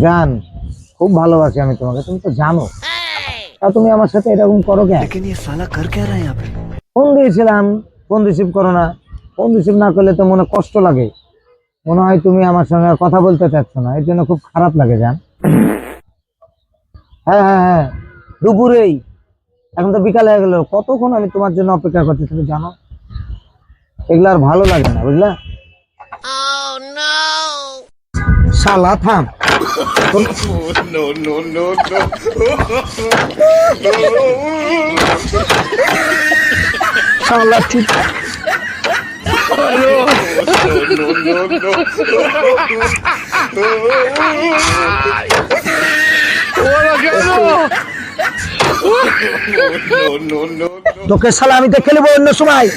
জান, খুব ভালোবাসি আমি তোমাকে, তুমি তো জানো। তা তুমি আমার সাথে এরকম করো কেন? लेकिन ये साला कर क्या रहा है यहाँ पे। ফোন দিয়েছিলাম, ফোন রিসিভ করো না। ফোন রিসিভ না করলে তো মনে কষ্ট লাগে, মনে হয় তুমি আমার সঙ্গে আর কথা বলতে চাচ্ছ না, এর জন্য খুব খারাপ লাগে জান। হ্যাঁ হ্যাঁ হ্যাঁ, দুপুরেই। এখন তো বিকাল হয়ে গেল, কতক্ষণ আমি তোমার জন্য অপেক্ষা করছি তুমি জানো। এগুলো আর ভালো লাগে না, বুঝলা? শালা থাম। শালা ঠিক। তোকে শালা আমি দেখে নেবো অন্য সময়।